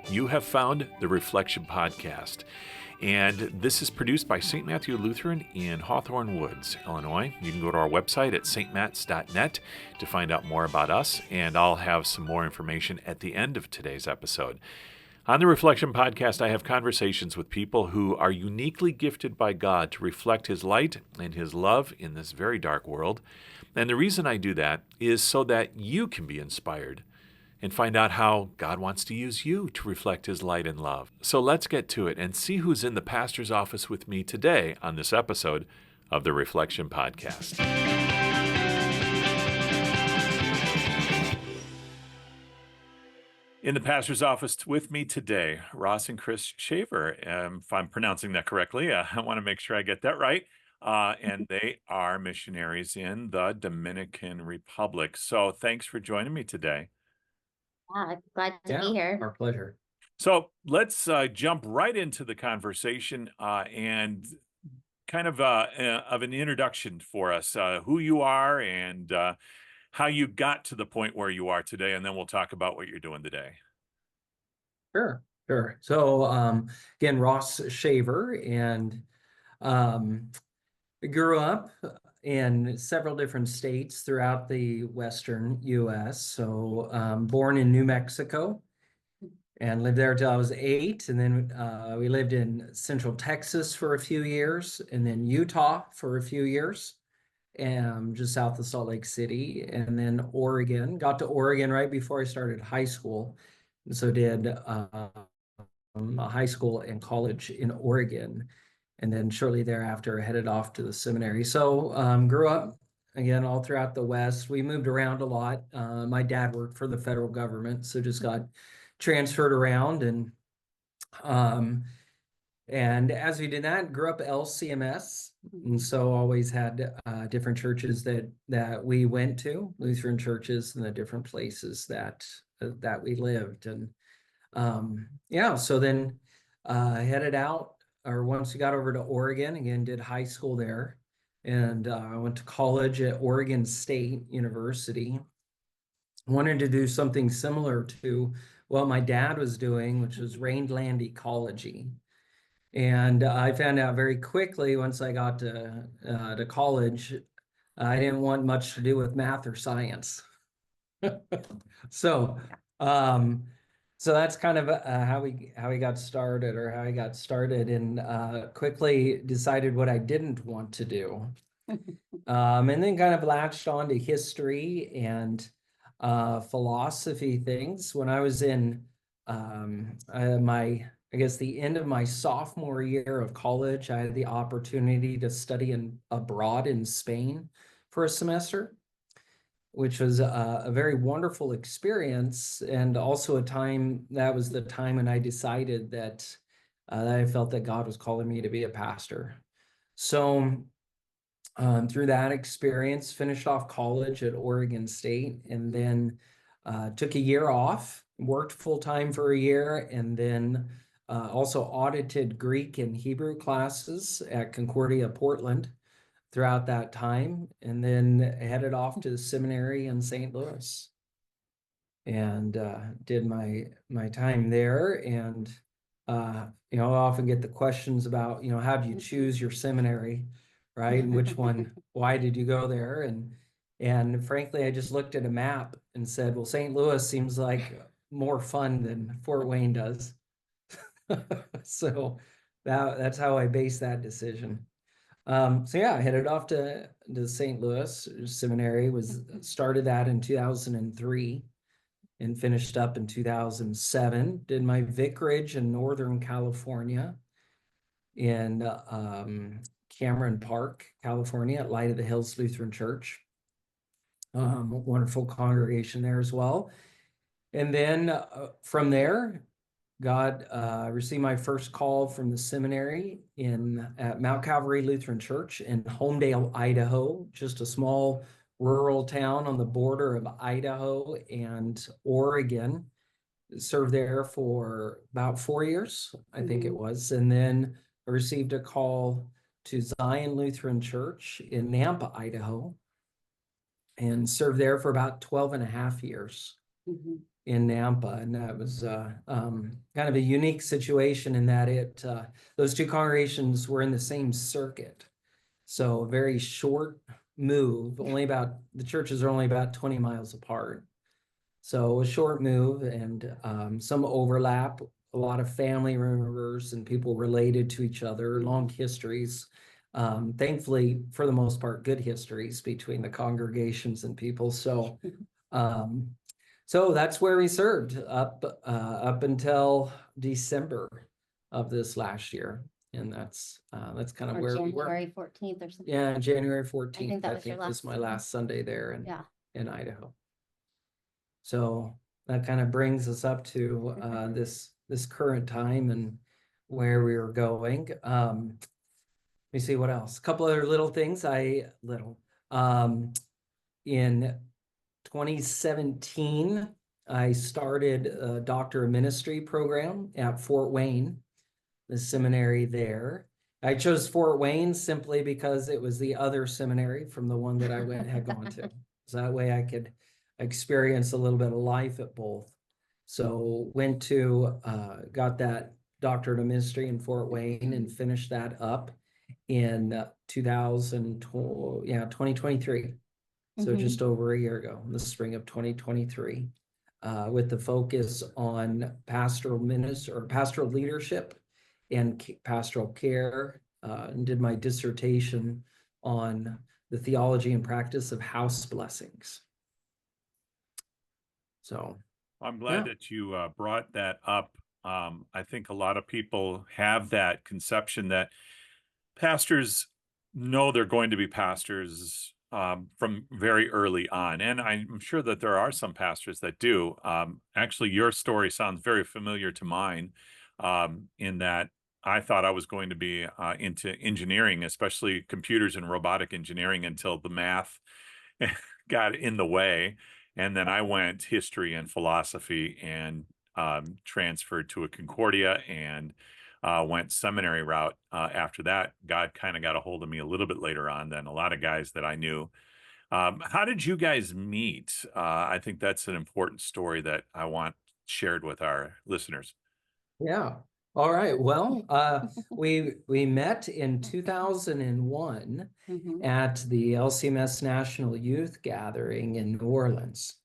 You have found the Reflection Podcast, and this is produced by St. Matthew Lutheran in Hawthorne Woods, Illinois. You can go to our website at stmats.net to find out more about us, and I'll have some more information at the end of today's episode. On the Reflection Podcast, I have conversations with people who are uniquely gifted by God to reflect His light and His love in this very dark world. And the reason I do that is so that you can be inspired and find out how God wants to use you to reflect His light and love. So let's get to it and see who's in the pastor's office with me today on this episode of the Reflection Podcast. In the pastor's office with me today, Ross and Kris Shaver. If I'm pronouncing that correctly, I want to make sure I get that right. And they are missionaries in the Dominican Republic. So thanks for joining me today. Glad to be here. Our pleasure. So let's jump right into the conversation and kind of an introduction for us, who you are and how you got to the point where you are today, and then we'll talk about what you're doing today. Sure. So again, Ross Shaver, and grew up in several different states throughout the Western U.S. So born in New Mexico and lived there till I was 8. And then we lived in Central Texas for a few years, and then Utah for a few years, and just south of Salt Lake City, and then Oregon. Got to Oregon right before I started high school. And so did high school and college in Oregon. And then shortly thereafter, headed off to the seminary. So grew up, again, all throughout the West. We moved around a lot. My dad worked for the federal government, so just got transferred around. And as we did that, grew up LCMS. And so always had different churches that we went to, Lutheran churches, in the different places that we lived. And so then headed out. Or once we got over to Oregon, again, did high school there, and I went to college at Oregon State University. Wanted to do something similar to what my dad was doing, which was Rangeland ecology. And I found out very quickly once I got to college, I didn't want much to do with math or science. So that's kind of how we got started, or how I got started, and quickly decided what I didn't want to do. And then kind of latched on to history and philosophy things. When I was in the end of my sophomore year of college, I had the opportunity to study abroad in Spain for a semester, which was a very wonderful experience, and also that was the time when I decided that I felt that God was calling me to be a pastor. So through that experience, finished off college at Oregon State, and then took a year off, worked full-time for a year, and then also audited Greek and Hebrew classes at Concordia, Portland, throughout that time, and then headed off to the seminary in St. Louis, and did my time there. And I often get the questions about, how do you choose your seminary, right? And which one? Why did you go there? And frankly, I just looked at a map and said, well, St. Louis seems like more fun than Fort Wayne does. So that's how I based that decision. I headed off to St. Louis Seminary, started that in 2003 and finished up in 2007. Did my vicarage in Northern California in Cameron Park, California, at Light of the Hills Lutheran Church. Wonderful congregation there as well. And then from there, God received my first call from the seminary at Mount Calvary Lutheran Church in Homedale, Idaho, just a small rural town on the border of Idaho and Oregon. Served there for about 4 years, I think it was. And then I received a call to Zion Lutheran Church in Nampa, Idaho. and served there for about 12 and a half years in Nampa. And that was kind of a unique situation in that those two congregations were in the same circuit. So a very short move, the churches are only about 20 miles apart. So a short move and some overlap, a lot of family members and people related to each other, long histories. Thankfully, for the most part, good histories between the congregations and people. So that's where we served up until December of this last year. And that's kind of where we were. January 14th or something. Yeah, January 14th, I think that was your was my last last Sunday there Yeah. in Idaho. So that kind of brings us up to this current time and where we were going. Let me see what else. A couple other little things. In 2017, I started a Doctor of Ministry program at Fort Wayne, the seminary there. I chose Fort Wayne simply because it was the other seminary from the one that I had gone to. So that way I could experience a little bit of life at both. So got that doctorate of ministry in Fort Wayne and finished that up in 2023. So just over a year ago, in the spring of 2023, with the focus on pastoral leadership and pastoral care, and did my dissertation on the theology and practice of house blessings. So I'm glad that you brought that up. I think a lot of people have that conception that pastors know they're going to be pastors from very early on. And I'm sure that there are some pastors that do. Actually, your story sounds very familiar to mine, in that I thought I was going to be into engineering, especially computers and robotic engineering, until the math got in the way. And then I went history and philosophy and transferred to a Concordia and went seminary route. After that, God kind of got a hold of me a little bit later on than a lot of guys that I knew. How did you guys meet? I think that's an important story that I want shared with our listeners. Yeah. All right. Well, we met in 2001 at the LCMS National Youth Gathering in New Orleans.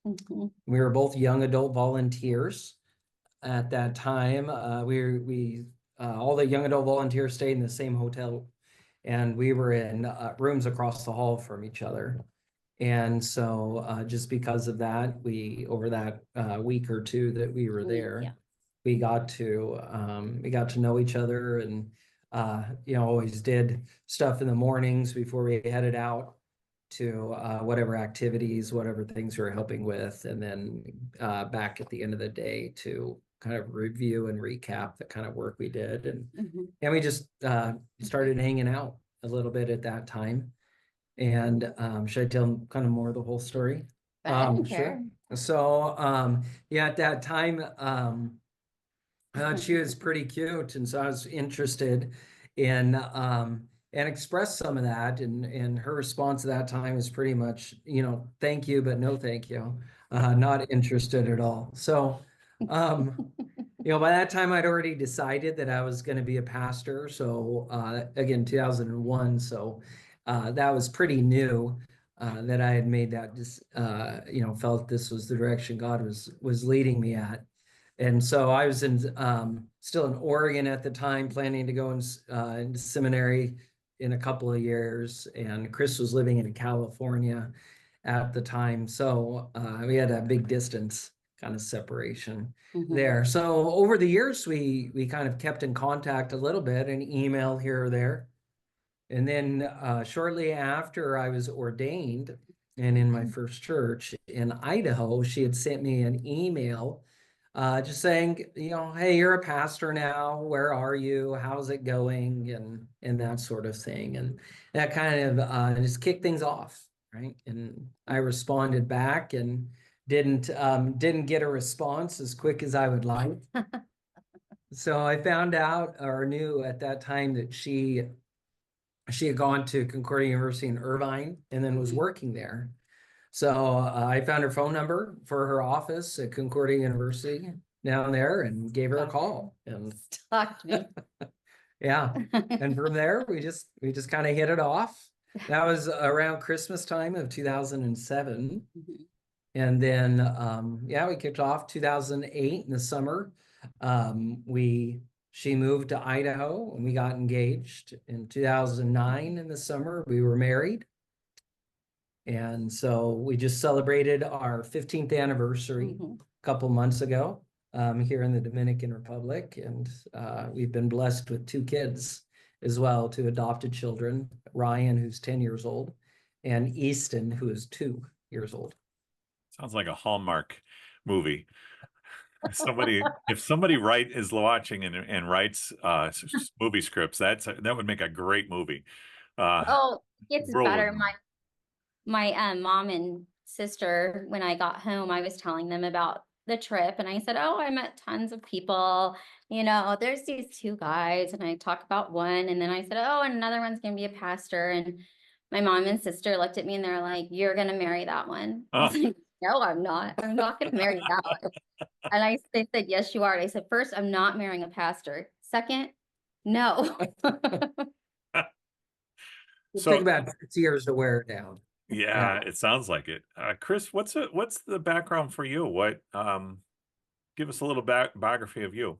We were both young adult volunteers at that time. All the young adult volunteers stayed in the same hotel, and we were in rooms across the hall from each other. And so just because of that, over that week or two that we were there, we got to know each other, and always did stuff in the mornings before we headed out to whatever activities, whatever things we were helping with, and then back at the end of the day to kind of review and recap the kind of work we did. And we just started hanging out a little bit at that time. And should I tell them kind of more of the whole story? Sure. So at that time, I thought she was pretty cute, and so I was interested in and expressed some of that. And her response at that time was pretty much, thank you, but no thank you, not interested at all. So by that time I'd already decided that I was going to be a pastor. So again, 2001. So that was pretty new, that I had made that, felt this was the direction God was leading me at. And so I was still in Oregon at the time, planning to go into seminary in a couple of years. And Kris was living in California at the time. So we had a big distance kind of separation there. So over the years, we kind of kept in contact a little bit, an email here or there. And then shortly after I was ordained and in my first church in Idaho, she had sent me an email just saying, hey, you're a pastor now. Where are you? How's it going? And that sort of thing. And that kind of just kicked things off, right? And I responded back and didn't get a response as quick as I would like. So I found out, or knew at that time, that she had gone to Concordia University in Irvine and then was working there. So I found her phone number for her office at Concordia University down there and gave her a call. And Stalked me. yeah, and from there we just kind of hit it off. That was around Christmas time of 2007. Mhm. And then yeah, we kicked off 2008 in the summer. She moved to Idaho and we got engaged in 2009 in the summer. We were married. And so we just celebrated our 15th anniversary Mhm. a couple months ago here in the Dominican Republic. And we've been blessed with 2 kids as well, 2 adopted children, Ryan, who's 10 years old, and Easton, who is 2 years old. Sounds like a Hallmark movie. If somebody is watching and writes movie scripts, that would make a great movie. Oh, it's better. Whirlwind. My mom and sister, when I got home, I was telling them about the trip and I said, "Oh, I met tons of people. There's these 2 guys," and I talk about one, and then I said, "Oh, and another one's gonna be a pastor." And my mom and sister looked at me and they're like, "You're gonna marry that one." I was Oh, like, "No, I'm not. I'm not gonna marry that one." And they said, "Yes, you are." And I said, "First, I'm not marrying a pastor. Second, no." It took so about 6 years to wear it down. Yeah. yeah, it sounds like it. Kris, what's the background for you? Give us a little biography of you.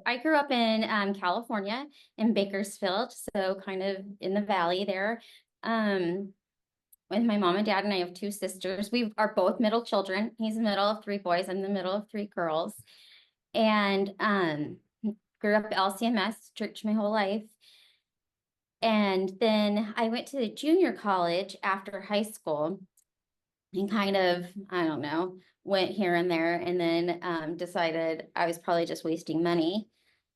I grew up in California, in Bakersfield, so kind of in the valley there. Um, with my mom and dad, and I have 2 sisters. We are both middle children. He's the middle of 3 boys. I'm the middle of 3 girls. And grew up at LCMS church my whole life. And then I went to junior college after high school and kind of, I don't know, went here and there, and then decided I was probably just wasting money.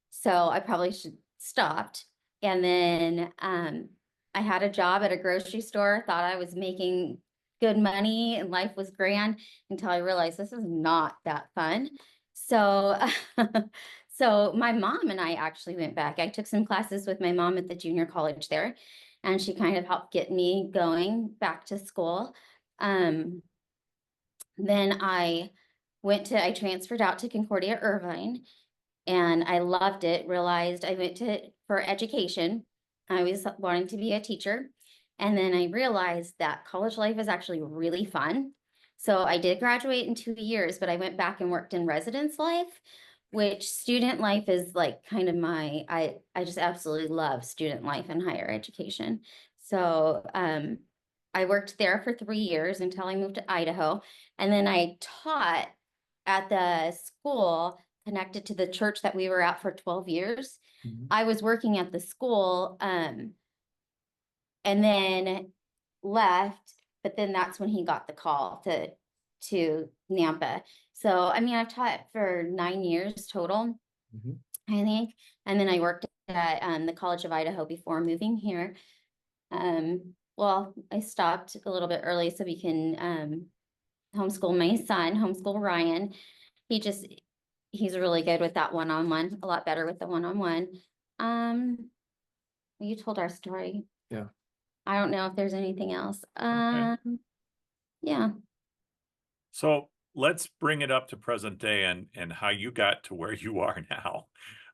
So I probably should stopped. And then I had a job at a grocery store, thought I was making good money and life was grand until I realized this is not that fun. So so my mom and I actually went back. I took some classes with my mom at the junior college there, and she kind of helped get me going back to school. Um, then I transferred out to Concordia Irvine, and I loved it. Realized I went to for education. I was wanting to be a teacher. And then I realized that college life is actually really fun. So I did graduate in 2 years, but I went back and worked in residence life, which student life is like kind of I just absolutely love student life and higher education. So I worked there for 3 years until I moved to Idaho. And then I taught at the school connected to the church that we were at for 12 years. Mhm. I was working at the school and then left, but then that's when he got the call to Nampa. So I mean, I've taught for 9 years total, Mhm. I think. And then I worked at the College of Idaho before moving here. Well, I stopped a little bit early so we can homeschool my son, homeschool Ryan. He's really good with that one-on-one, a lot better with the one-on-one. You told our story. Yeah. I don't know if there's anything else. Okay. Yeah. So let's bring it up to present day and how you got to where you are now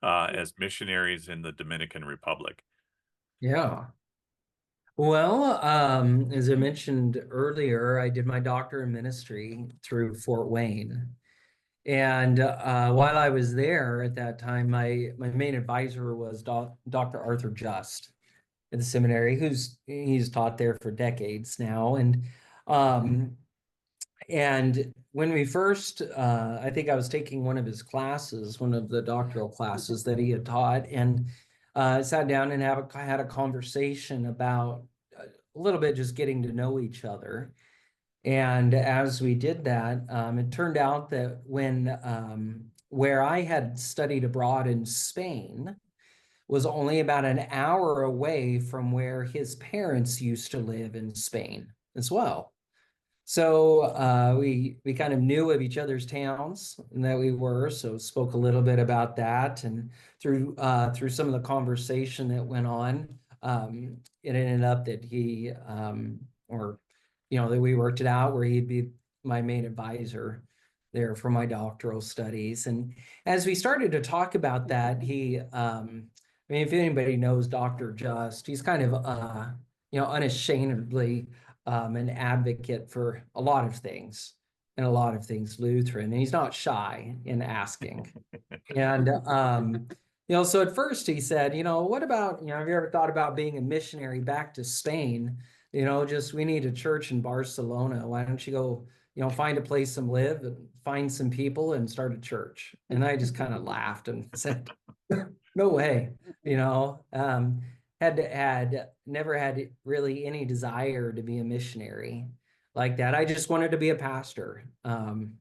as missionaries in the Dominican Republic. Yeah. Well, as I mentioned earlier, I did my doctor in ministry through Fort Wayne. And while I was there at that time, my main advisor was Dr. Arthur Just at the seminary, he's taught there for decades now. Um, and when we first, I think I was taking one of his classes, one of the doctoral classes that he had taught, and sat down and had a conversation about a little bit just getting to know each other. And as we did that, it turned out that where I had studied abroad in Spain was only about an hour away from where his parents used to live in Spain as well. So we kind of knew of each other's towns and that we were, so spoke a little bit about that. And through some of the conversation that went on, it ended up that he or that we worked it out where he'd be my main advisor there for my doctoral studies. And as we started to talk about that, I mean, if anybody knows Dr. Just, he's kind of, unashamedly an advocate for a lot of things and a lot of things Lutheran, and he's not shy in asking. And, so at first he said, what about, have you ever thought about being a missionary back to Spain? We need a church in Barcelona. Why don't you go, find a place to live and find some people and start a church? And I just kind of laughed and said, no way, had never had really any desire to be a missionary like that. I just wanted to be a pastor. And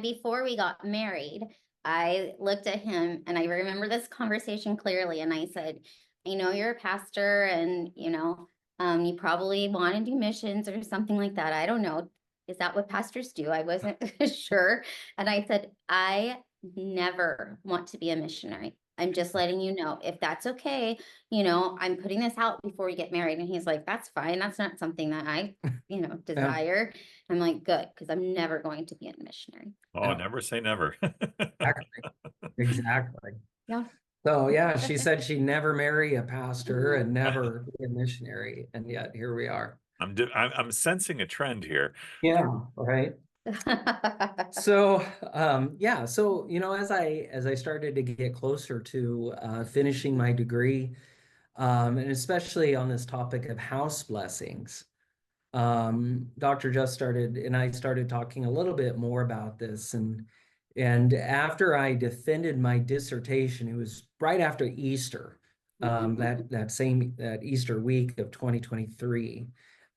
before we got married, I looked at him and I remember this conversation clearly. And I said, I know you're a pastor and, you probably want to do missions or something like that. I don't know. Is that what pastors do? I wasn't sure. And I said, I never want to be a missionary. I'm just letting you know if that's okay. I'm putting this out before we get married. And he's like, that's fine. That's not something that I, desire. I'm like, good, because I'm never going to be a missionary. Oh, yeah. Never say never. Exactly. Yeah. So yeah, she said she'd never marry a pastor and never be a missionary, and yet here we are. I'm sensing a trend here. Yeah, right. So as I started to get closer to finishing my degree, and especially on this topic of house blessings, Dr. Just started, and I started talking a little bit more about this, and after I defended my dissertation, it was right after Easter, that Easter week of 2023.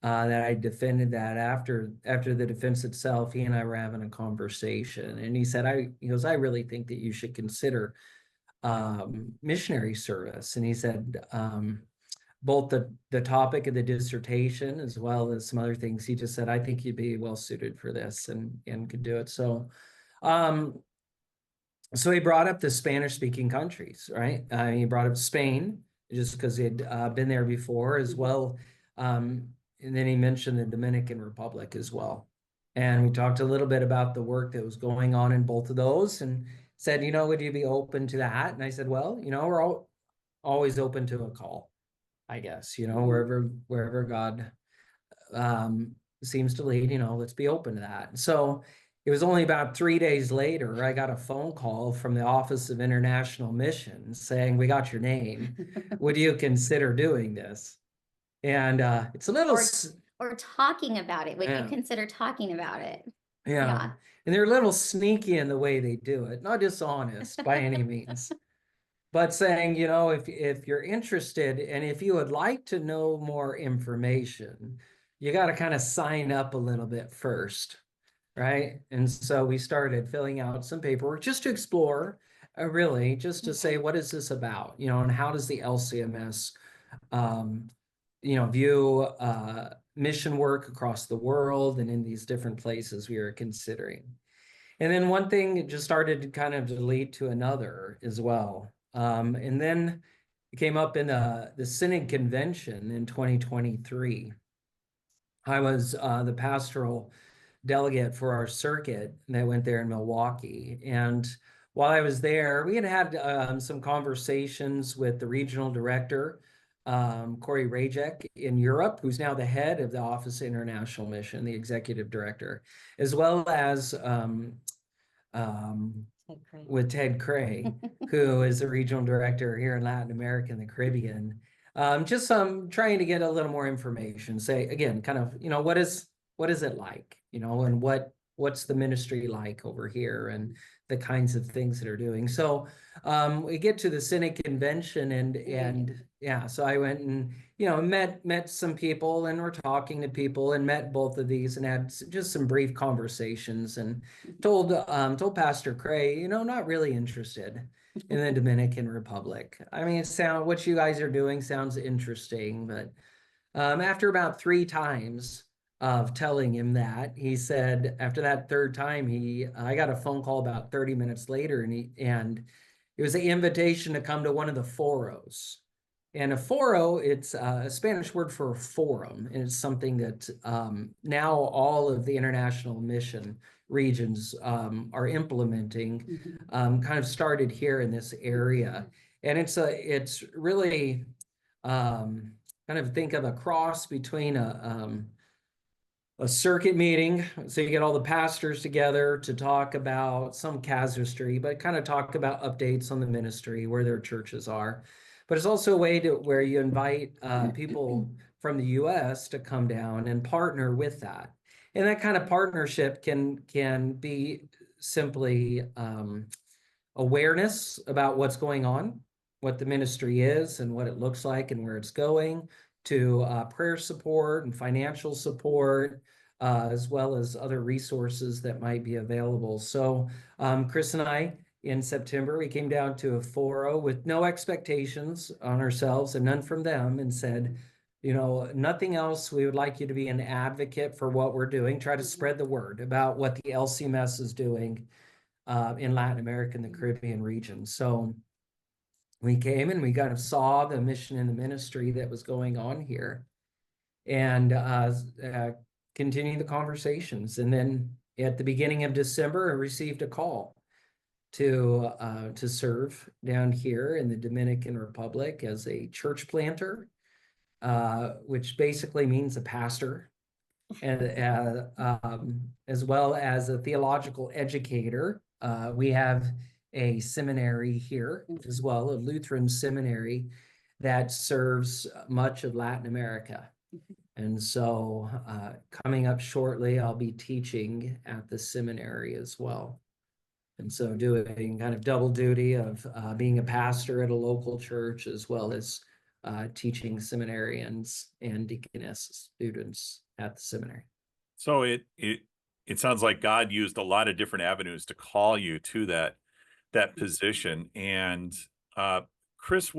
That I defended that. After the defense itself, he and I were having a conversation, and he said, I really think that you should consider missionary service. And he said, both the topic of the dissertation as well as some other things, he just said, I think you'd be well suited for this and could do it. So he brought up the Spanish speaking countries, right? He brought up Spain just because he'd been there before as well. And then he mentioned the Dominican Republic as well. And we talked a little bit about the work that was going on in both of those and said, would you be open to that? And I said, well, we're always open to a call, I guess, wherever God seems to lead, let's be open to that. So it was only about 3 days later, I got a phone call from the Office of International Missions saying, we got your name. Would you consider doing this? And it's a little... Or talking about it. Would you consider talking about it? Yeah. And they're a little sneaky in the way they do it. Not dishonest by any means. But saying, if you're interested and if you would like to know more information, you got to kind of sign up a little bit first, right? And so we started filling out some paperwork just to explore, really, just to say, what is this about? And how does the LCMS view mission work across the world and in these different places we are considering. And then one thing just started to kind of lead to another as well. And then it came up in the Synod Convention in 2023. I was the pastoral delegate for our circuit that went there in Milwaukee. And while I was there, we had some conversations with the regional director, Corey Rajek in Europe, who's now the head of the Office of International Mission, the executive director, as well as with Ted Cray, who is the regional director here in Latin America and the Caribbean. Just trying to get a little more information. Say again, kind of, what is it like, and what's the ministry like over here, and the kinds of things that are doing. So we get to the Synod Convention, and so I went and met some people, and we're talking to people, and met both of these, and had just some brief conversations, and told Pastor Cray, not really interested in the Dominican Republic. I mean, what you guys are doing sounds interesting, but after about 3 times of telling him that, he said, after that 3rd time, I got a phone call about 30 minutes later, and it was an invitation to come to one of the foros. And a foro, it's a Spanish word for forum, and it's something that now all of the international mission regions are implementing, kind of started here in this area. And it's really kind of think of a cross between a circuit meeting. So you get all the pastors together to talk about some casuistry, but kind of talk about updates on the ministry, where their churches are. But it's also a way to where you invite people from the US to come down and partner with that. And that kind of partnership can be simply awareness about what's going on, what the ministry is and what it looks like and where it's going, to prayer support and financial support, as well as other resources that might be available. So Kris and I, in September, we came down to a foro with no expectations on ourselves and none from them, and said, you know, nothing else. We would like you to be an advocate for what we're doing. Try to spread the word about what the LCMS is doing in Latin America and the Caribbean region. So we came and we kind of saw the mission and the ministry that was going on here, and continued the conversations. And then at the beginning of December, I received a call to serve down here in the Dominican Republic as a church planter, which basically means a pastor, and as well as a theological educator. We have a seminary here as well, a Lutheran seminary that serves much of Latin America. And so coming up shortly, I'll be teaching at the seminary as well. And so doing kind of double duty of being a pastor at a local church, as well as teaching seminarians and deaconess students at the seminary. So it sounds like God used a lot of different avenues to call you to that position. And Kris,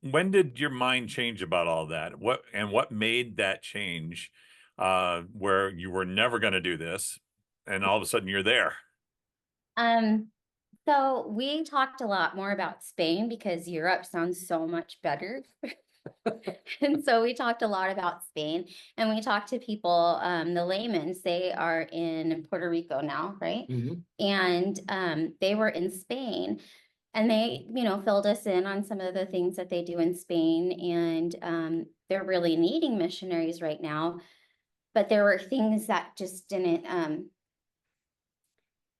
when did your mind change about all that? What made that change where you were never going to do this, and all of a sudden you're there? So we talked a lot more about Spain because Europe sounds so much better. And so we talked a lot about Spain, and we talked to people, the laymen, they are in Puerto Rico now, right? And they were in Spain, and they, filled us in on some of the things that they do in Spain. And they're really needing missionaries right now, but there were things that just didn't,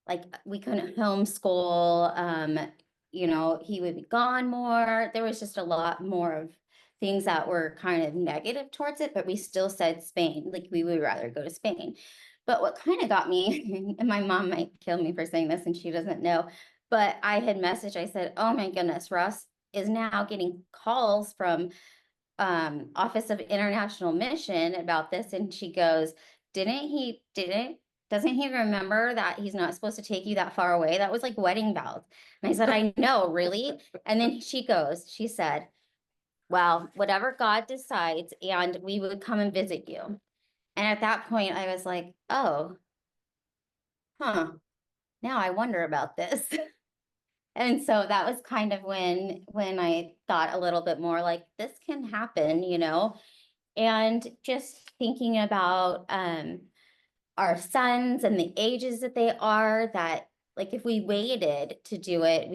like we couldn't homeschool, he would be gone more. There was just a lot more of things that were kind of negative towards it, but we still said Spain, like we would rather go to Spain. But what kind of got me, and my mom might kill me for saying this and she doesn't know, but I had messaged, I said, oh my goodness, Ross is now getting calls from Office of International Mission about this. And she goes, doesn't he remember that he's not supposed to take you that far away? That was like wedding vows. And I said, I know, really? And then she said, well, whatever God decides, and we would come and visit you. And at that point, I was like, oh, now I wonder about this. And so that was kind of when I thought a little bit more like this can happen, and just thinking about our sons and the ages that they are, that like if we waited to do it,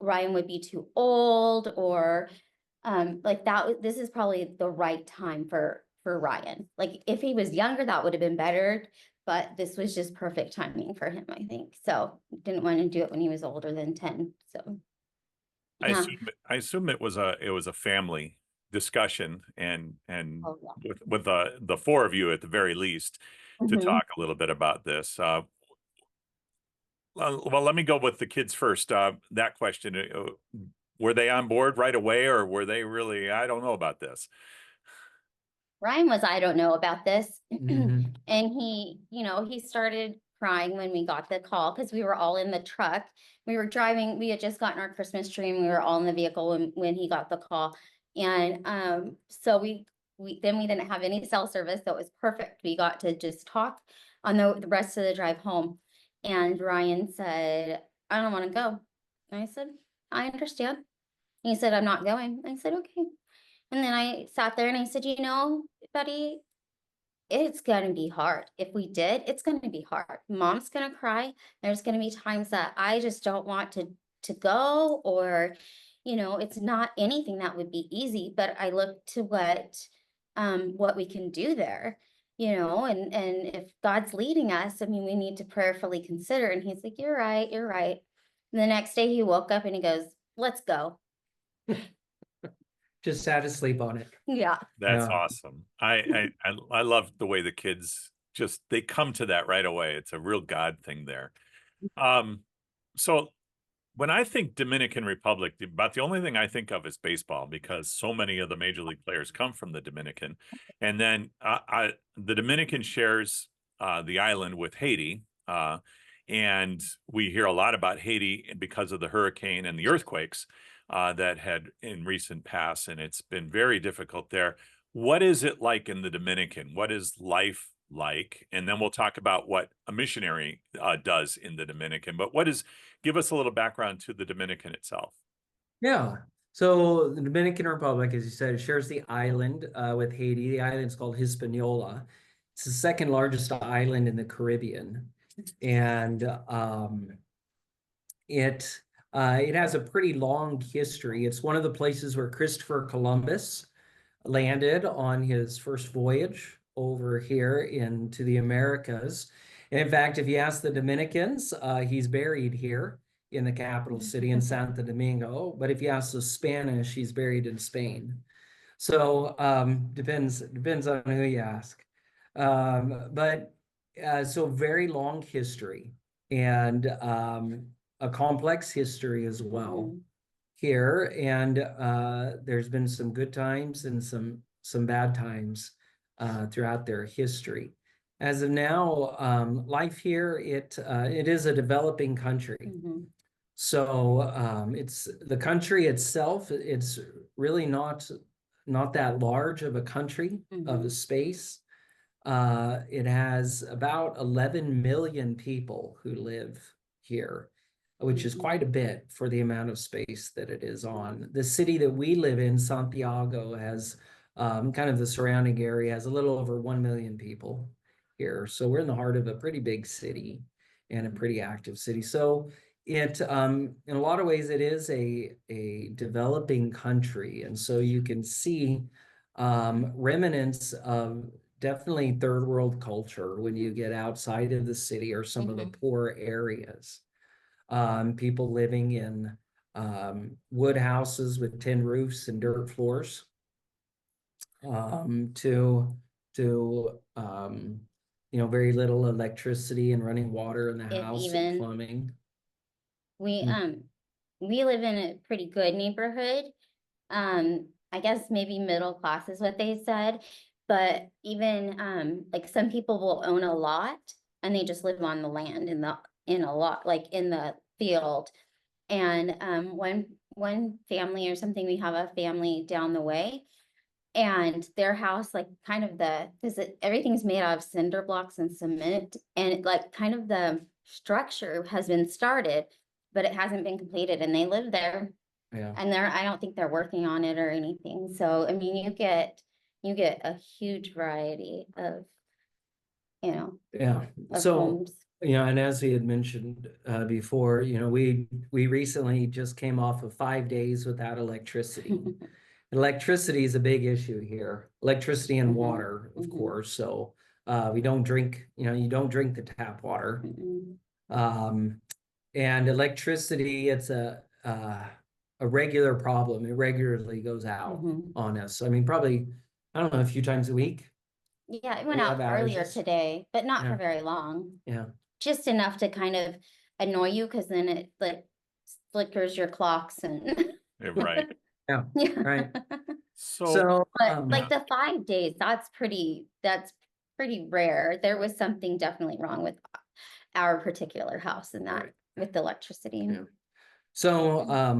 Ryan would be too old, or like that. This is probably the right time for Ryan. Like if he was younger, that would have been better, but this was just perfect timing for him, I think. So didn't want to do it when he was older than 10. So yeah. I assume it was a family discussion, and Oh, yeah. with the four of you at the very least to talk a little bit about this. Well, let me go with the kids first. That question, were they on board right away, or were they really, I don't know about this? Ryan was, I don't know about this. And he started crying when we got the call, because we were all in the truck. We were driving, we had just gotten our Christmas tree, and we were all in the vehicle when he got the call. And so we didn't have any cell service, so it was perfect. We got to just talk on the rest of the drive home. And Ryan said, I don't want to go. And I said, I understand. And he said, I'm not going. I said, okay. And then I sat there and I said, you know, buddy, it's going to be hard. If we did, it's going to be hard. Mom's going to cry. There's going to be times that I just don't want to go, or, you know, it's not anything that would be easy, but I look to what we can do there, you know, and if God's leading us, I mean, we need to prayerfully consider. And he's like, you're right, you're right. And the next day he woke up and he goes, let's go. Just had to sleep on it. Yeah. That's Yeah. awesome. I love the way the kids just they come to that right away. It's a real God thing there. So when I think Dominican Republic, about the only thing I think of is baseball, because so many of the major league players come from the Dominican. And then the Dominican shares the island with Haiti. And we hear a lot about Haiti because of the hurricane and the earthquakes that had in recent past, and it's been very difficult there. What is it like in the Dominican? What is life like? And then we'll talk about what a missionary does in the Dominican. But give us a little background to the Dominican itself. Yeah. So the Dominican Republic, as you said, shares the island with Haiti. The island is called Hispaniola. It's the second largest island in the Caribbean. And it has a pretty long history. It's one of the places where Christopher Columbus landed on his first voyage over here into the Americas. And in fact, if you ask the Dominicans, he's buried here in the capital city in Santo Domingo. But if you ask the Spanish, he's buried in Spain. So depends on who you ask. So very long history, and a complex history as well here. And there's been some good times and some bad times throughout their history. As of now, life here, it is a developing country. So it's the country itself, it's really not that large of a country of a space. It has about 11 million people who live here, which is quite a bit for the amount of space that it is on. The city that we live in, Santiago, has kind of the surrounding area, has a little over 1 million people here. So we're in the heart of a pretty big city and a pretty active city. So it, in a lot of ways, it is a developing country. And so you can see remnants of definitely third world culture when you get outside of the city or some of the poor areas. People living in wood houses with tin roofs and dirt floors, to very little electricity and running water in the house and plumbing. We live in a pretty good neighborhood. I guess maybe middle class is what they said, but even like some people will own a lot and they just live on the land in a lot, like in the field. And one family or something, we have a family down the way, and their house, like kind of because everything's made out of cinder blocks and cement, and like kind of the structure has been started, but it hasn't been completed, and they live there. Yeah. And I don't think they're working on it or anything. So I mean, you get a huge variety of, Yeah. of So homes. and as we had mentioned before, we recently just came off of 5 days without electricity. Electricity is a big issue here. Electricity and water, of course. So we don't drink, you don't drink the tap water. And electricity, it's a regular problem. It regularly goes out on us. I mean, probably, I don't know, a few times a week. Yeah, it went out earlier today, but not for very long. Yeah. Just enough to kind of annoy you, because then it like flickers your clocks and Right. Yeah. Right. But like the 5 days, that's pretty rare. There was something definitely wrong with our particular house in that with the electricity. Yeah. So I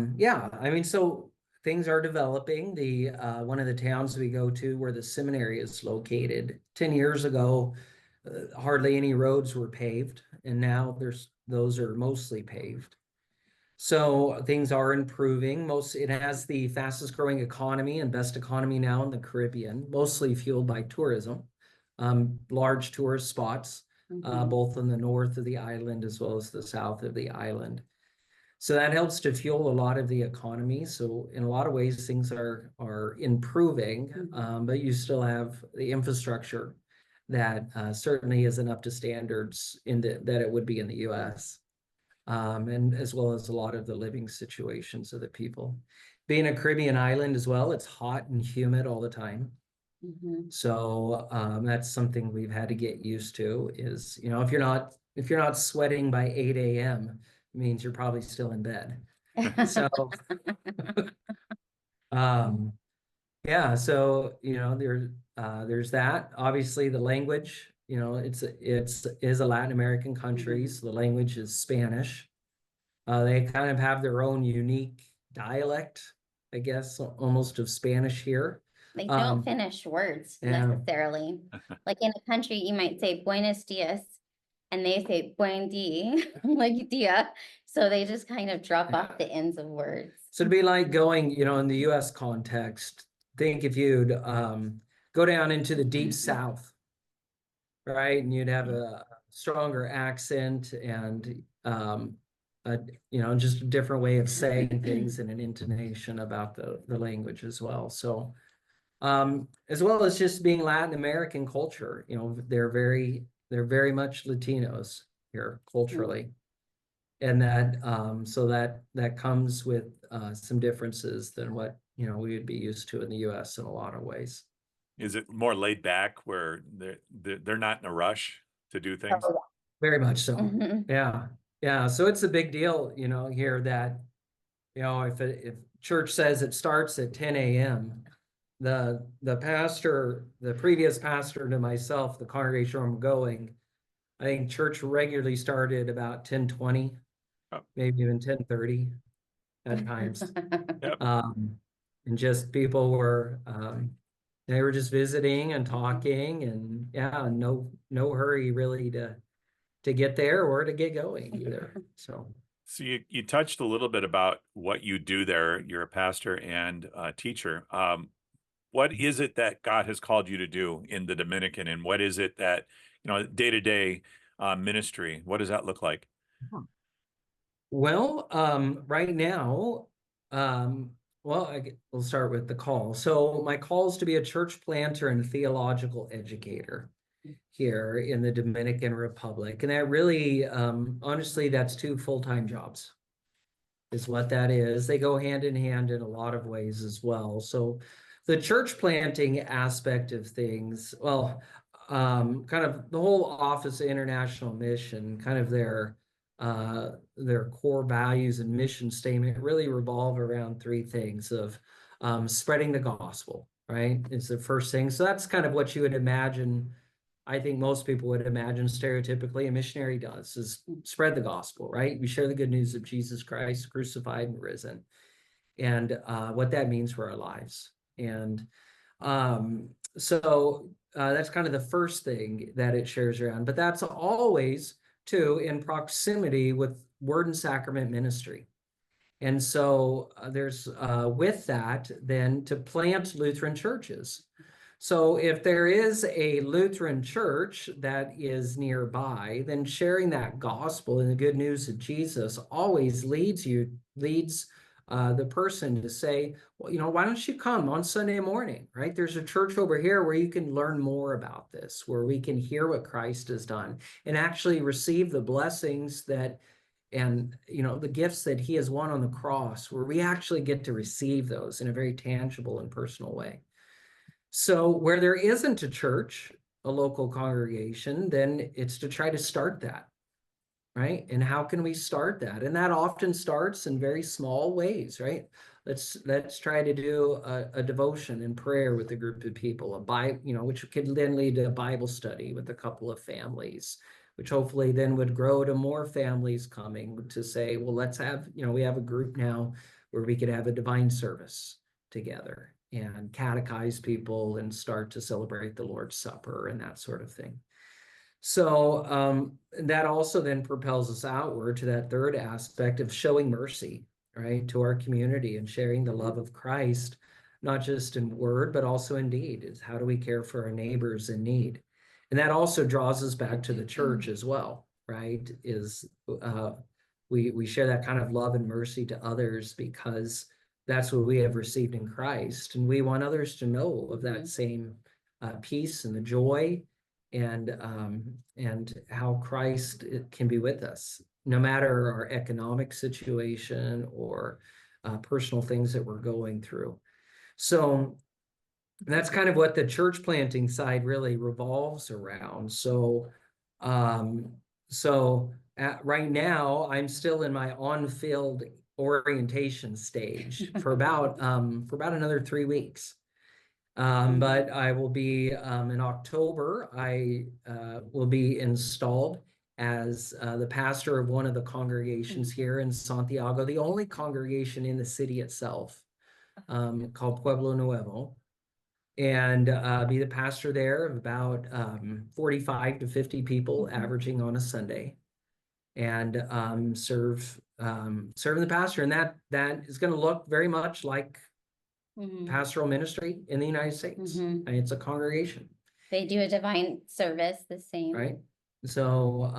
mean, so things are developing. The one of the towns we go to where the seminary is located, 10 years ago, hardly any roads were paved, and now those are mostly paved. So things are improving. It has the fastest growing economy and best economy now in the Caribbean, mostly fueled by tourism, large tourist spots, both in the north of the island as well as the south of the island. So that helps to fuel a lot of the economy. So in a lot of ways, things are improving, but you still have the infrastructure that certainly isn't up to standards that it would be in the U.S. And as well as a lot of the living situations of the people. Being a Caribbean island as well, it's hot and humid all the time. So that's something we've had to get used to is, if you're not sweating by 8 a.m., it means you're probably still in bed. So yeah, so there's that. Obviously the language, it's is a Latin American country, so the language is Spanish. They kind of have their own unique dialect, I guess, almost of Spanish here. They don't finish words necessarily. Like in a country, you might say buenos dias, and they say buen dia, like dia. So they just kind of drop off the ends of words. So it'd be like going, in the U.S. context, think if you'd go down into the deep South, right? And you'd have a stronger accent and, just a different way of saying things and an intonation about the language as well. So, as well as just being Latin American culture, they're very much Latinos here culturally. And that, so that comes with some differences than what, we would be used to in the U.S. in a lot of ways. Is it more laid back where they're not in a rush to do things? Oh, very much so. Yeah. Yeah. So it's a big deal, here that, if church says it starts at 10 a.m., the previous pastor to myself, the congregation where I'm going, I think church regularly started about 10:20, maybe even 10:30 at times. Yep. And just people were, they were just visiting and talking, and no hurry really to get there or to get going either. So you touched a little bit about what you do there. You're a pastor and a teacher. What is it that God has called you to do in the Dominican, and what is it that, day-to-day ministry, what does that look like? Well, right now, we'll start with the call. So my call is to be a church planter and theological educator here in the Dominican Republic. And that really, honestly, that's 2 full-time jobs is what that is. They go hand in hand in a lot of ways as well. So the church planting aspect of things, well, kind of the whole Office of International Mission, kind of their core values and mission statement really revolve around 3 things of spreading the gospel, right? It's the first thing. So that's kind of what you would imagine. I think most people would imagine stereotypically a missionary does is spread the gospel, right? We share the good news of Jesus Christ crucified and risen, and what that means for our lives. And so that's kind of the first thing that it shares around, but that's always too in proximity with word and sacrament ministry. And so there's with that then to plant Lutheran churches. So if there is a Lutheran church that is nearby, then sharing that gospel and the good news of Jesus always leads the person to say, well, why don't you come on Sunday morning, right? There's a church over here where you can learn more about this, where we can hear what Christ has done and actually receive the blessings and the gifts that he has won on the cross, where we actually get to receive those in a very tangible and personal way. So where there isn't a church, a local congregation, then it's to try to start that, right? And how can we start that? And that often starts in very small ways, right? Let's try to do a devotion and prayer with a group of people, which could then lead to a Bible study with a couple of families, which hopefully then would grow to more families coming to say, well, let's have, we have a group now where we could have a divine service together and catechize people and start to celebrate the Lord's Supper and that sort of thing. So that also then propels us outward to that third aspect of showing mercy, right, to our community and sharing the love of Christ, not just in word, but also in deed. Is how do we care for our neighbors in need? And that also draws us back to the church as well, right? Is we share that kind of love and mercy to others because that's what we have received in Christ, and we want others to know of that same peace and the joy, and how Christ can be with us, no matter our economic situation or personal things that we're going through. So that's kind of what the church planting side really revolves around. So, right now, I'm still in my on-field orientation stage for about another 3 weeks. But I will be in October. I will be installed as the pastor of one of the congregations here in Santiago, the only congregation in the city itself, called Pueblo Nuevo, and be the pastor there of about 45 to 50 people, averaging on a Sunday, and serve the pastor. And that is going to look very much like pastoral ministry in the United States. And it's a congregation. They do a divine service the same. Right. So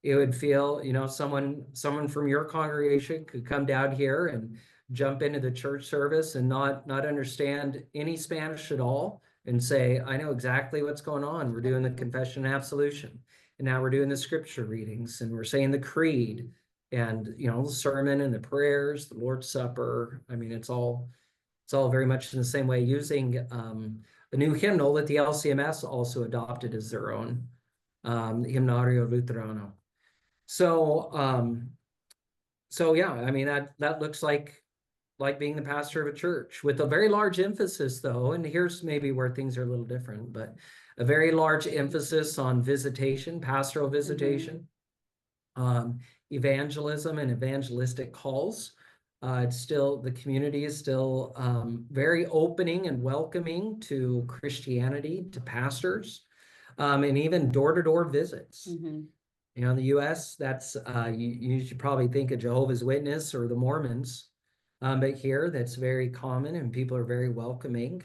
it would feel, someone from your congregation could come down here and jump into the church service and not understand any Spanish at all and say, I know exactly what's going on. We're doing the confession and absolution, and now we're doing the scripture readings, and we're saying the creed, and the sermon and the prayers, the Lord's Supper. I mean, it's all very much in the same way, using a new hymnal that the LCMS also adopted as their own, Himnario Luterano. So yeah, I mean, that looks like being the pastor of a church, with a very large emphasis, though, and here's maybe where things are a little different, but a very large emphasis on visitation, pastoral visitation, evangelism and evangelistic calls. It's still, the community is still very opening and welcoming to Christianity, to pastors, and even door-to-door visits. In the U.S., that's you should probably think of Jehovah's Witness or the Mormons, but here that's very common, and people are very welcoming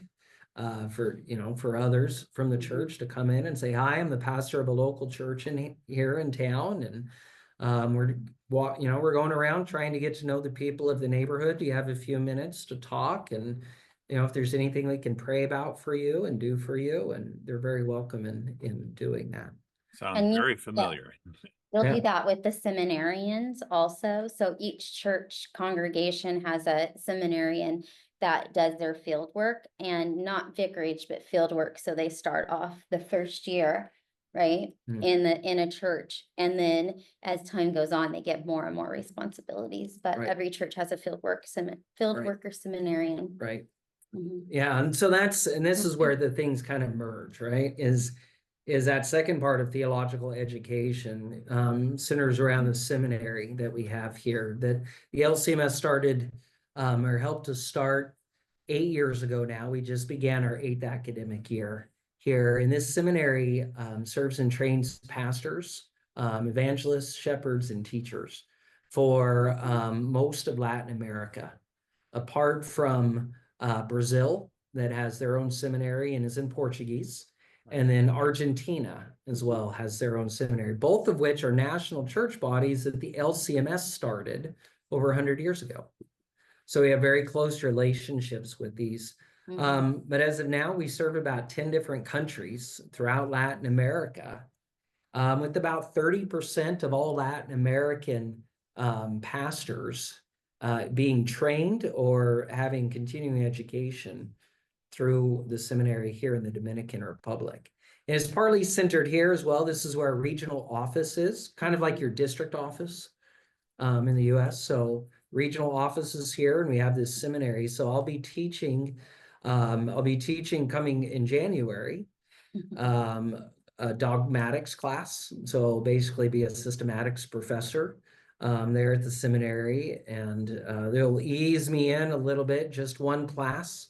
for others from the church to come in and say, hi, I'm the pastor of a local church here in town, and we're going around trying to get to know the people of the neighborhood. Do you have a few minutes to talk? And if there's anything we can pray about for you and do for you, and they're very welcome in doing that. Sounds very familiar. They'll do that with the seminarians also. So each church congregation has a seminarian that does their field work, and not vicarage, but field work. So they start off the first year, right, in a church, and then as time goes on, they get more and more responsibilities. But every church has a field worker seminarian. Right. Yeah, and so this is where the things kind of merge, right? Is that second part of theological education centers around the seminary that we have here, that the LCMS started or helped us start 8 years ago now. We just began our 8th academic year here, and this seminary serves and trains pastors, evangelists, shepherds, and teachers for most of Latin America, apart from Brazil, that has their own seminary and is in Portuguese. And then Argentina as well has their own seminary, both of which are national church bodies that the LCMS started over 100 years ago. So we have very close relationships with these. But as of now, we serve about 10 different countries throughout Latin America, with about 30% of all Latin American pastors being trained or having continuing education through the seminary here in the Dominican Republic. And it's partly centered here as well. This is where a regional office is, kind of like your district office in the US. So regional offices here, and we have this seminary. So I'll be teaching coming in January, a dogmatics class. So basically be a systematics professor there at the seminary, and they'll ease me in a little bit, just one class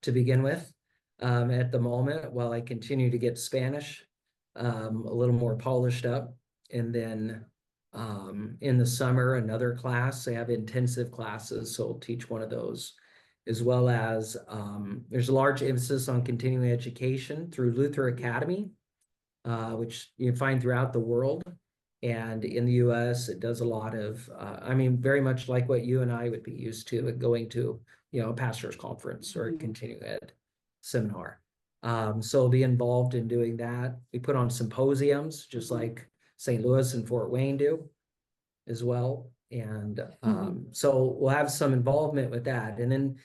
to begin with at the moment, while I continue to get Spanish a little more polished up. And then in the summer, another class. They have intensive classes, so I'll teach one of those, as well as there's a large emphasis on continuing education through Luther Academy, which you find throughout the world. And in the US, it does a lot of, I mean, very much like what you and I would be used to going to, a pastor's conference or a continuing ed seminar. So I'll be involved in doing that. We put on symposiums, just like St. Louis and Fort Wayne do as well. And so we'll have some involvement with that. And then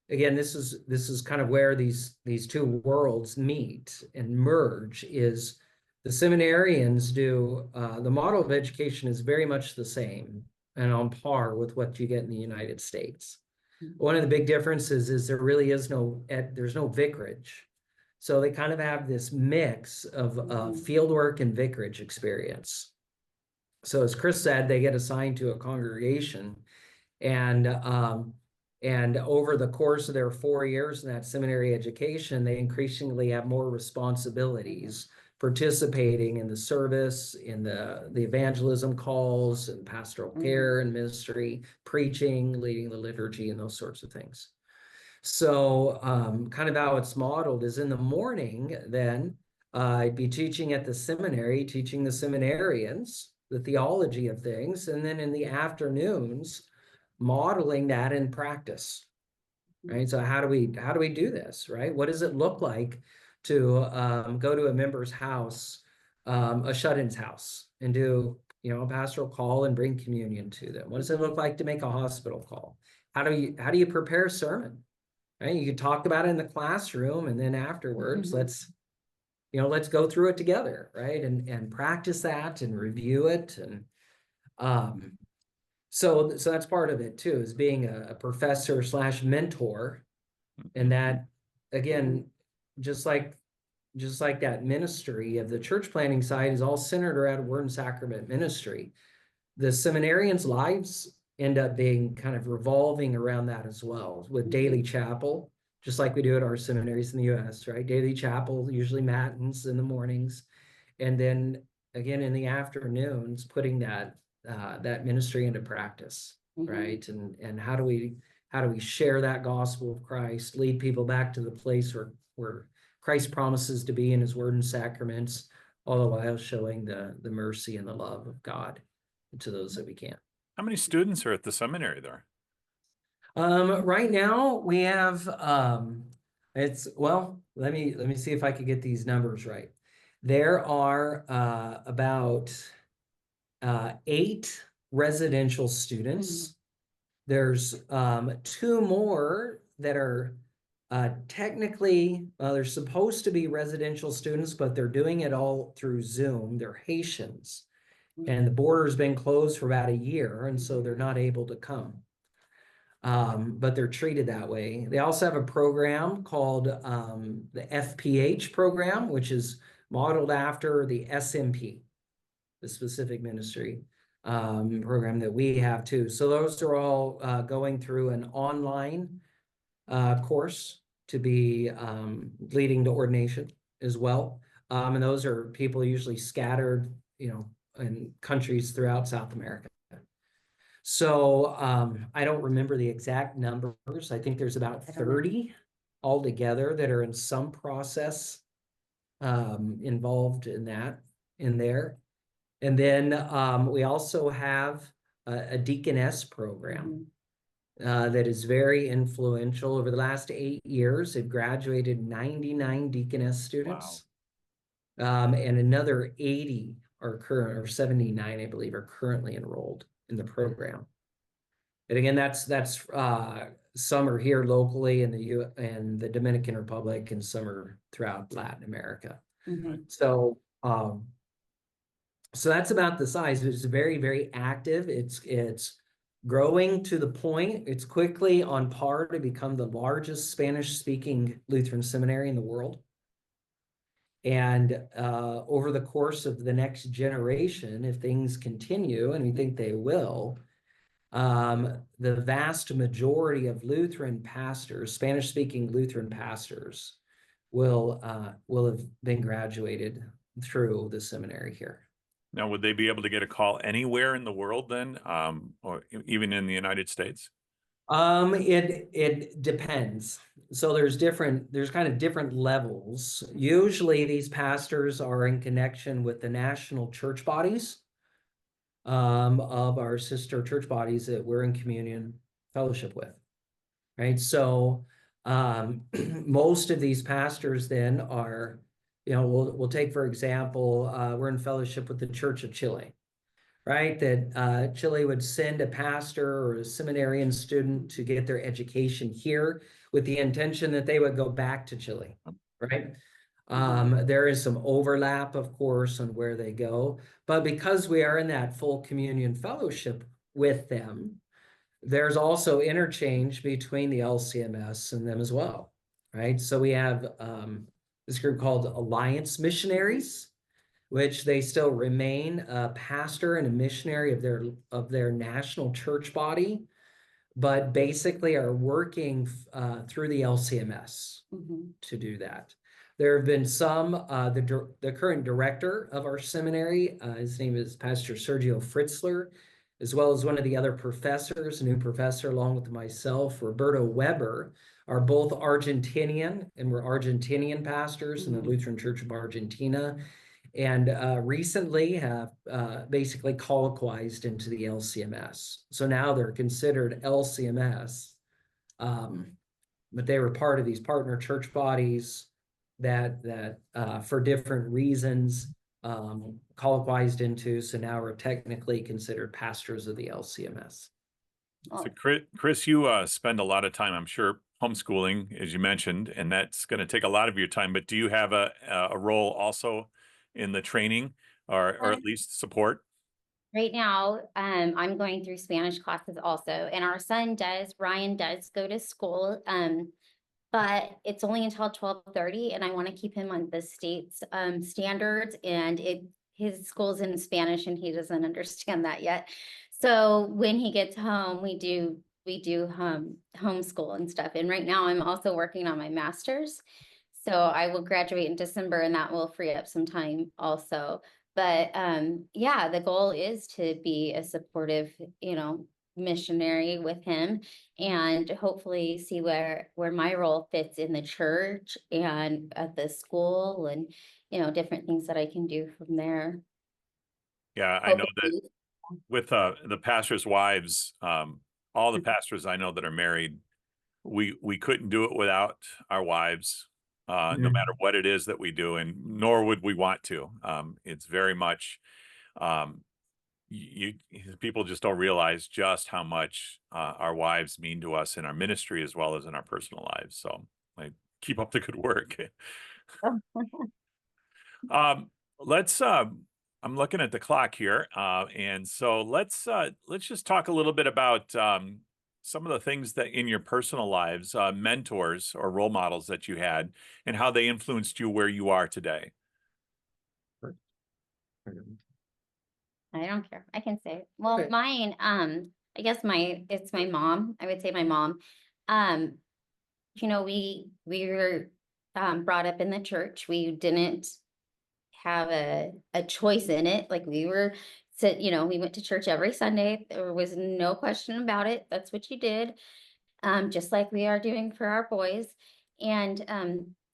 again, this is kind of where these two worlds meet and merge. Is the seminarians do, the model of education is very much the same and on par with what you get in the United States. One of the big differences is there really is there's no vicarage. So they kind of have this mix of fieldwork and vicarage experience. So as Kris said, they get assigned to a congregation, and over the course of their 4 years in that seminary education, they increasingly have more responsibilities, participating in the service, in the evangelism calls, and pastoral care and ministry, preaching, leading the liturgy, and those sorts of things. So kind of how it's modeled is in the morning, then I'd be teaching at the seminary, teaching the seminarians the theology of things, and then in the afternoons, modeling that in practice, right? So how do we do this, right? What does it look like to go to a member's house, a shut-in's house, and do a pastoral call and bring communion to them? What does it look like to make a hospital call? How do you prepare a sermon? Right? You could talk about it in the classroom, and then afterwards, let's go through it together, right? And practice that and review it. And so that's part of it too, is being a professor / mentor. And that, again, just like that ministry of the church planting side is all centered around word and sacrament ministry. The seminarians' lives end up being kind of revolving around that as well, with daily chapel, just like we do at our seminaries in the US, right? Daily chapel, usually matins in the mornings. And then again, in the afternoons, putting that ministry into practice, right? And how do we share that gospel of Christ, lead people back to the place where Christ promises to be in his word and sacraments, all the while showing the mercy and the love of God to those that we can. How many students are at the seminary there? Right now we have let me see if I could get these numbers right. There are about 8 residential students. There's 2 more that are technically, they're supposed to be residential students, but they're doing it all through Zoom. They're Haitians, and the border's been closed for about a year, and so they're not able to come. But they're treated that way. They also have a program called the FPH program, which is modeled after the SMP, the specific ministry program that we have too. So those are all going through an online course to be leading to ordination as well. And those are people usually scattered, in countries throughout South America. So I don't remember the exact numbers. I think there's about 30 altogether that are in some process involved in there. And then we also have a deaconess program that is very influential. Over the last 8 years, it graduated 99 deaconess students. Wow. And another 80 are current, or 79, I believe, are currently enrolled in the program. And again, that's some are here locally in the Dominican Republic, and some are throughout Latin America. So that's about the size. It's very, very active. It's growing to the point. It's quickly on par to become the largest Spanish-speaking Lutheran seminary in the world. And over the course of the next generation, if things continue, and we think they will, the vast majority of Lutheran pastors, Spanish-speaking Lutheran pastors, will have been graduated through the seminary here. Now, would they be able to get a call anywhere in the world then, or even in the United States? It depends. So there's kind of different levels. Usually these pastors are in connection with the national church bodies of our sister church bodies that we're in communion fellowship with, right? So most of these pastors then are, we'll take, for example, we're in fellowship with the Church of Chile, right? That Chile would send a pastor or a seminarian student to get their education here with the intention that they would go back to Chile, right? There is some overlap, of course, on where they go, but because we are in that full communion fellowship with them, there's also interchange between the LCMS and them as well, right? So we have this group called Alliance Missionaries, which they still remain a pastor and a missionary of their national church body, but basically are working through the LCMS to do that. There have been some, the current director of our seminary, his name is Pastor Sergio Fritzler, as well as one of the other professors, a new professor along with myself, Roberto Weber, are both Argentinian, and we're Argentinian pastors in the Lutheran Church of Argentina, and recently have basically colloquized into the LCMS. So now they're considered LCMS, but they were part of these partner church bodies that for different reasons colloquized into, so now we're technically considered pastors of the LCMS. So Kris, you spend a lot of time, I'm sure, homeschooling, as you mentioned, and that's going to take a lot of your time, but do you have a role also in the training or at least support? Right now, I'm going through Spanish classes also, and our son Ryan does go to school, but it's only until 12:30, and I want to keep him on the state's standards, and his school's in Spanish, and he doesn't understand that yet. So when he gets home, we do homeschool and stuff. And right now, I'm also working on my master's, so I will graduate in December, and that will free up some time also. But yeah, the goal is to be a supportive, missionary with him, and hopefully see where my role fits in the church and at the school, and different things that I can do from there. Yeah, I know that with the pastors' wives, all the pastors I know that are married, we couldn't do it without our wives, no matter what it is that we do, and nor would we want to. It's very much people just don't realize just how much our wives mean to us in our ministry as well as in our personal lives. So like, keep up the good work. Let's I'm looking at the clock here, and so let's just talk a little bit about some of the things that in your personal lives, mentors or role models that you had, and how they influenced you where you are today. I don't care. I can say it. Well, Okay. mine, I guess it's my mom. I would say my mom. We were brought up in the church. We didn't have a choice in it. Like we went to church every Sunday. There was no question about it. That's what you did. Just like we are doing for our boys. And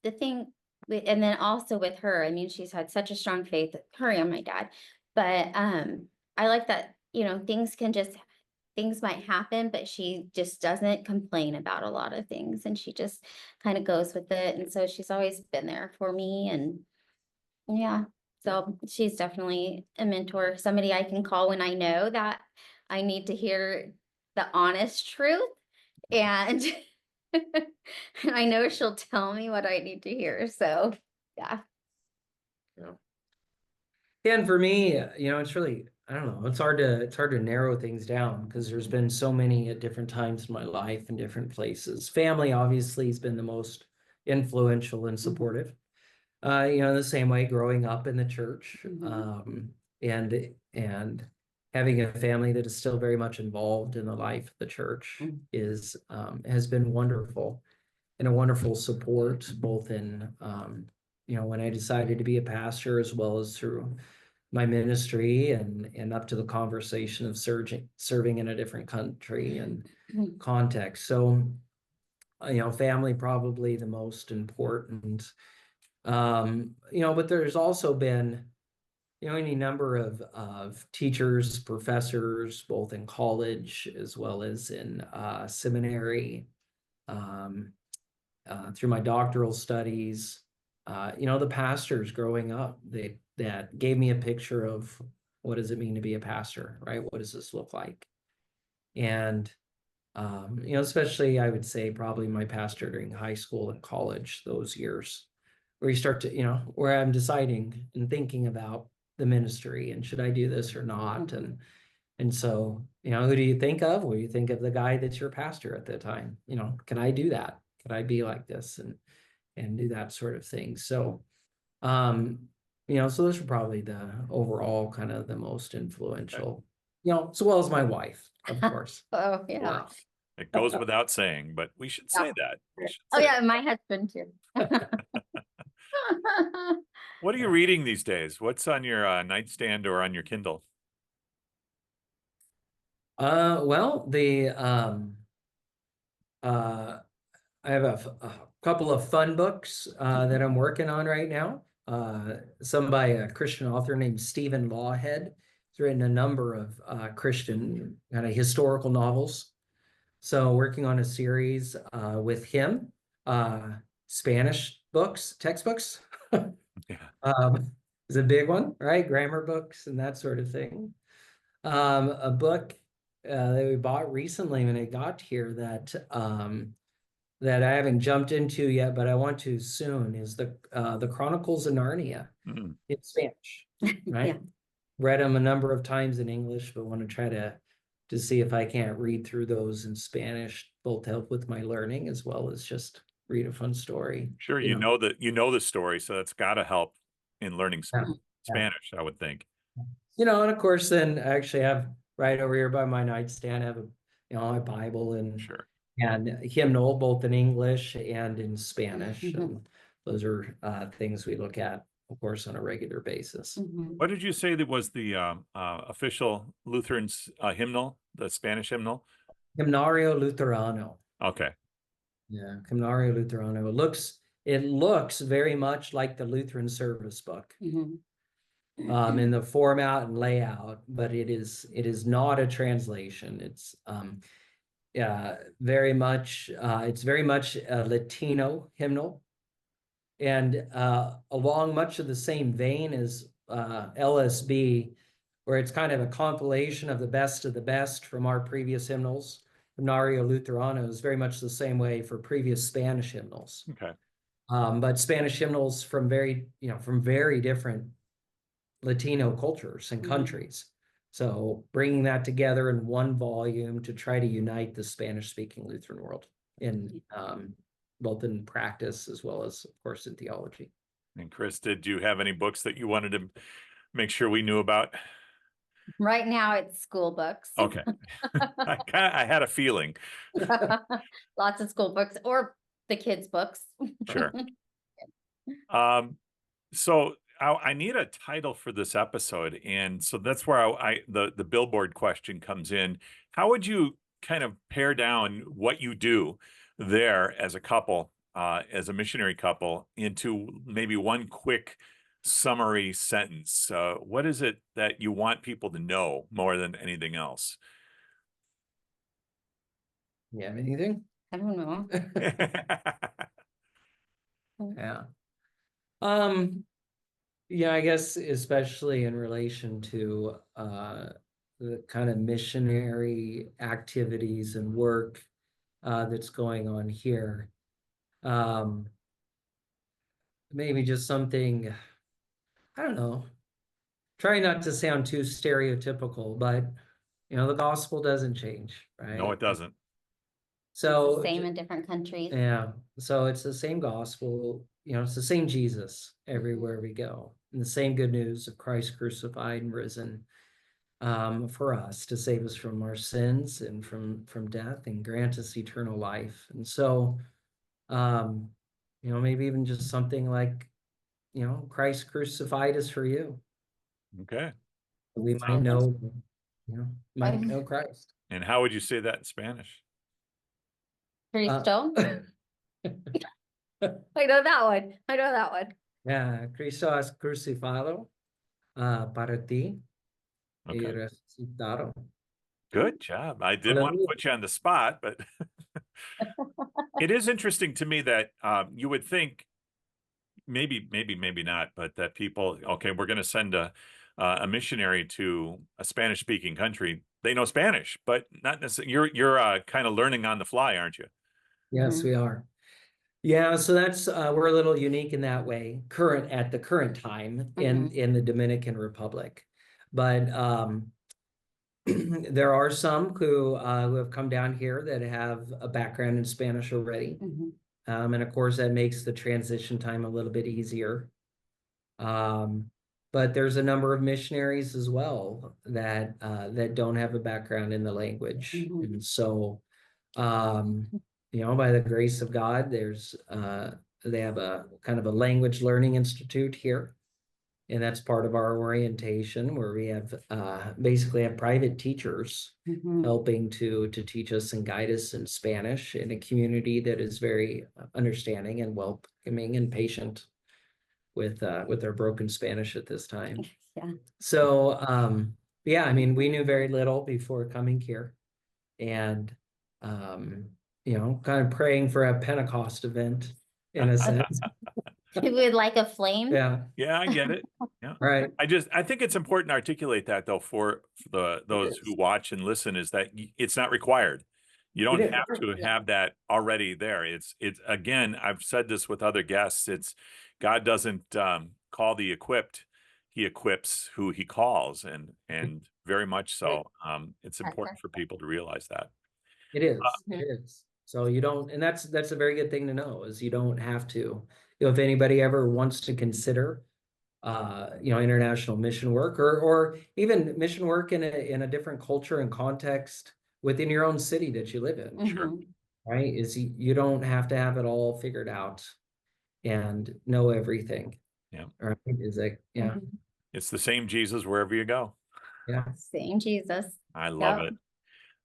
the thing, and then also with her, I mean, she's had such a strong faith, her and my dad. But I like that, things might happen, but she just doesn't complain about a lot of things, and she just kind of goes with it. And so she's always been there for me. And yeah, so she's definitely a mentor, somebody I can call when I know that I need to hear the honest truth. And I know she'll tell me what I need to hear. So yeah. And for me, it's really, I don't know, it's hard to narrow things down because there's been so many at different times in my life in different places. Family obviously has been the most influential and supportive. The same way growing up in the church, and having a family that is still very much involved in the life of the church has been wonderful, and a wonderful support both in when I decided to be a pastor, as well as through my ministry and up to the conversation of serving in a different country and context. So, family probably the most important. But there's also been, any number of teachers, professors, both in college as well as in seminary, through my doctoral studies, the pastors growing up, that gave me a picture of what does it mean to be a pastor, right? What does this look like? And, especially I would say probably my pastor during high school and college, those years where you start to, where I'm deciding and thinking about the ministry and should I do this or not? And so, who do you think of? Well, you think of the guy that's your pastor at the time. Can I do that? Can I be like this and do that sort of thing? So, so those are probably the overall kind of the most influential, as well as my wife, of course. Oh, yeah. It goes without saying, but we should say that. Oh, yeah, my husband too. What are you reading these days? What's on your nightstand or on your Kindle? Well, I have a couple of fun books that I'm working on right now. Some by a Christian author named Stephen Lawhead. He's written a number of Christian kind of historical novels. So working on a series with him, Spanish books, textbooks. Yeah. Is a big one, right? Grammar books and that sort of thing. A book that we bought recently when it got here that I haven't jumped into yet, but I want to soon is the Chronicles of Narnia in Spanish, right? Yeah. Read them a number of times in English, but want to try to see if I can't read through those in Spanish, both to help with my learning as well as just read a fun story. Sure, you know the story, so that's got to help in learning Yeah. Spanish, I would think. And of course, then I actually have right over here by my nightstand, I have a Bible and Sure. and hymnal, both in English and in Spanish. And those are things we look at, of course, on a regular basis. What did you say that was the official Lutheran hymnal, the Spanish hymnal? Hymnario Lutherano. Okay. Yeah, Hymnario Lutherano. It looks very much like the Lutheran service book. In the format and layout, but it is not a translation. It's very much a Latino hymnal, and along much of the same vein as LSB, where it's kind of a compilation of the best from our previous hymnals. Hymnario Lutherano is very much the same way for previous Spanish hymnals. Okay. But Spanish hymnals from very different Latino cultures and countries. So bringing that together in one volume to try to unite the Spanish-speaking Lutheran world in both in practice as well as, of course, in theology. And Kris, did you have any books that you wanted to make sure we knew about? Right now it's school books. Okay. I had a feeling. Lots of school books or the kids' books. Sure. So I need a title for this episode, and so that's where the billboard question comes in. How would you kind of pare down what you do there as a couple, as a missionary couple, into maybe one quick summary sentence? What is it that you want people to know more than anything else? You have anything? I don't know. Yeah. Yeah, I guess especially in relation to the kind of missionary activities and work that's going on here. Maybe just something, I don't know, try not to sound too stereotypical, but the gospel doesn't change, right? No, it doesn't. So It's the same in different countries. yeah, so it's the same gospel, it's the same Jesus everywhere we go, and the same good news of Christ crucified and risen for us to save us from our sins and from death and grant us eternal life. And so, maybe even just something like, Christ crucified is for you. Okay. We might know, might know Christ. And how would you say that in Spanish? Cristo. I know that one. Yeah, Cristo has crucificado para ti y Okay. resucitado. Good job. I didn't want to Hallelujah. put you on the spot, but it is interesting to me that you would think maybe not, but that people, okay, we're going to send a missionary to a Spanish speaking country. They know Spanish, but not necessarily. You're kind of learning on the fly, aren't you? Yes, we are. Yeah, so that's we're a little unique in that way, at the current time in the Dominican Republic. But there are some who have come down here that have a background in Spanish already. And of course that makes the transition time a little bit easier. But there's a number of missionaries as well that don't have a background in the language. And so by the grace of God, they have a kind of a language learning institute here. And that's part of our orientation, where we have basically have private teachers helping to teach us and guide us in Spanish in a community that is very understanding and welcoming and patient with our broken Spanish at this time. Yeah. So I mean, we knew very little before coming here, and kind of praying for a Pentecost event in a sense. You would like a flame? Yeah. Yeah, I get it. Yeah. Right. I think it's important to articulate that though for those who watch and listen, is that it's not required. You don't have to have that already there. It's again, I've said this with other guests. It's God doesn't call the equipped; He equips who He calls, and very much so. It's important for people to realize that. It is. It is. So you don't, and that's a very good thing to know, is you don't have to. If anybody ever wants to consider, international mission work or even mission work in a different culture and context within your own city that you live in, Sure. right? Is you don't have to have it all figured out and know everything. Yeah. Right? Is like, yeah. It's the same Jesus wherever you go. Yeah. Same Jesus. I love it.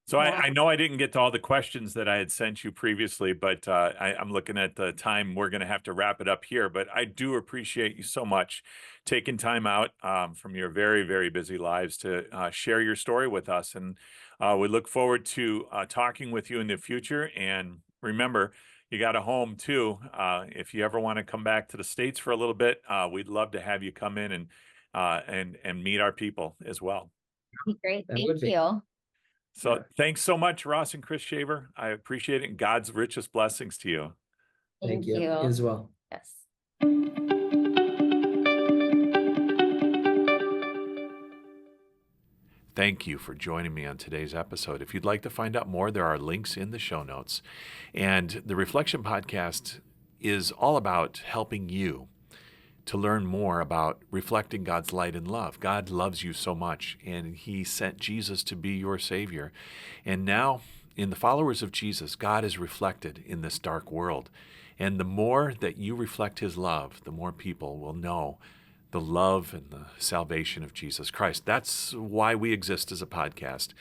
So I know I didn't get to all the questions that I had sent you previously, but I'm looking at the time. We're going to have to wrap it up here. But I do appreciate you so much taking time out from your very, very busy lives to share your story with us. And we look forward to talking with you in the future. And remember, you got a home too. If you ever want to come back to the States for a little bit, we'd love to have you come in and meet our people as well. Great. Thank you. So thanks so much, Ross and Kris Shaver. I appreciate it, and God's richest blessings to you. Thank you as well. Yes. Thank you for joining me on today's episode. If you'd like to find out more, there are links in the show notes. And the Reflection Podcast is all about helping you to learn more about reflecting God's light and love. God loves you so much, and He sent Jesus to be your Savior. And now, in the followers of Jesus, God is reflected in this dark world. And the more that you reflect His love, the more people will know the love and the salvation of Jesus Christ. That's why we exist as a podcast.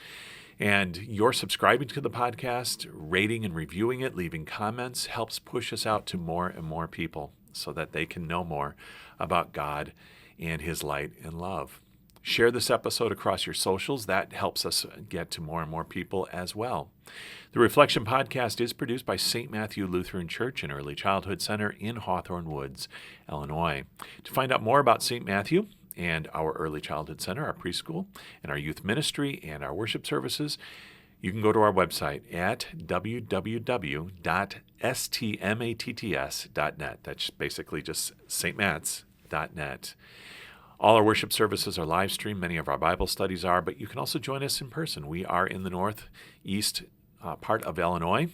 And your subscribing to the podcast, rating and reviewing it, leaving comments, helps push us out to more and more people so that they can know more about God and His light and love. Share this episode across your socials. That helps us get to more and more people as well. The Reflection Podcast is produced by St. Matthew Lutheran Church and Early Childhood Center in Hawthorne Woods, Illinois. To find out more about St. Matthew and our Early Childhood Center, our preschool, and our youth ministry and our worship services, you can go to our website at www.stmatts.net. That's basically just stmats.net. All our worship services are live streamed. Many of our Bible studies are, but you can also join us in person. We are in the northeast part of Illinois,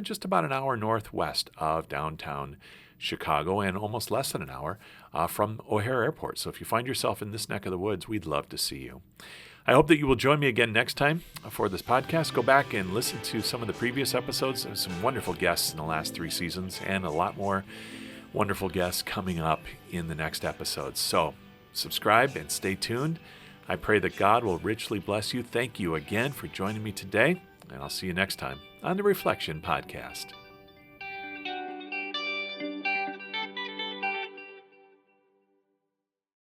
just about an hour northwest of downtown Chicago and almost less than an hour from O'Hare Airport. So if you find yourself in this neck of the woods, we'd love to see you. I hope that you will join me again next time for this podcast. Go back and listen to some of the previous episodes. There's some wonderful guests in the last 3 seasons and a lot more wonderful guests coming up in the next episodes. So subscribe, and stay tuned. I pray that God will richly bless you. Thank you again for joining me today, and I'll see you next time on the Reflection Podcast.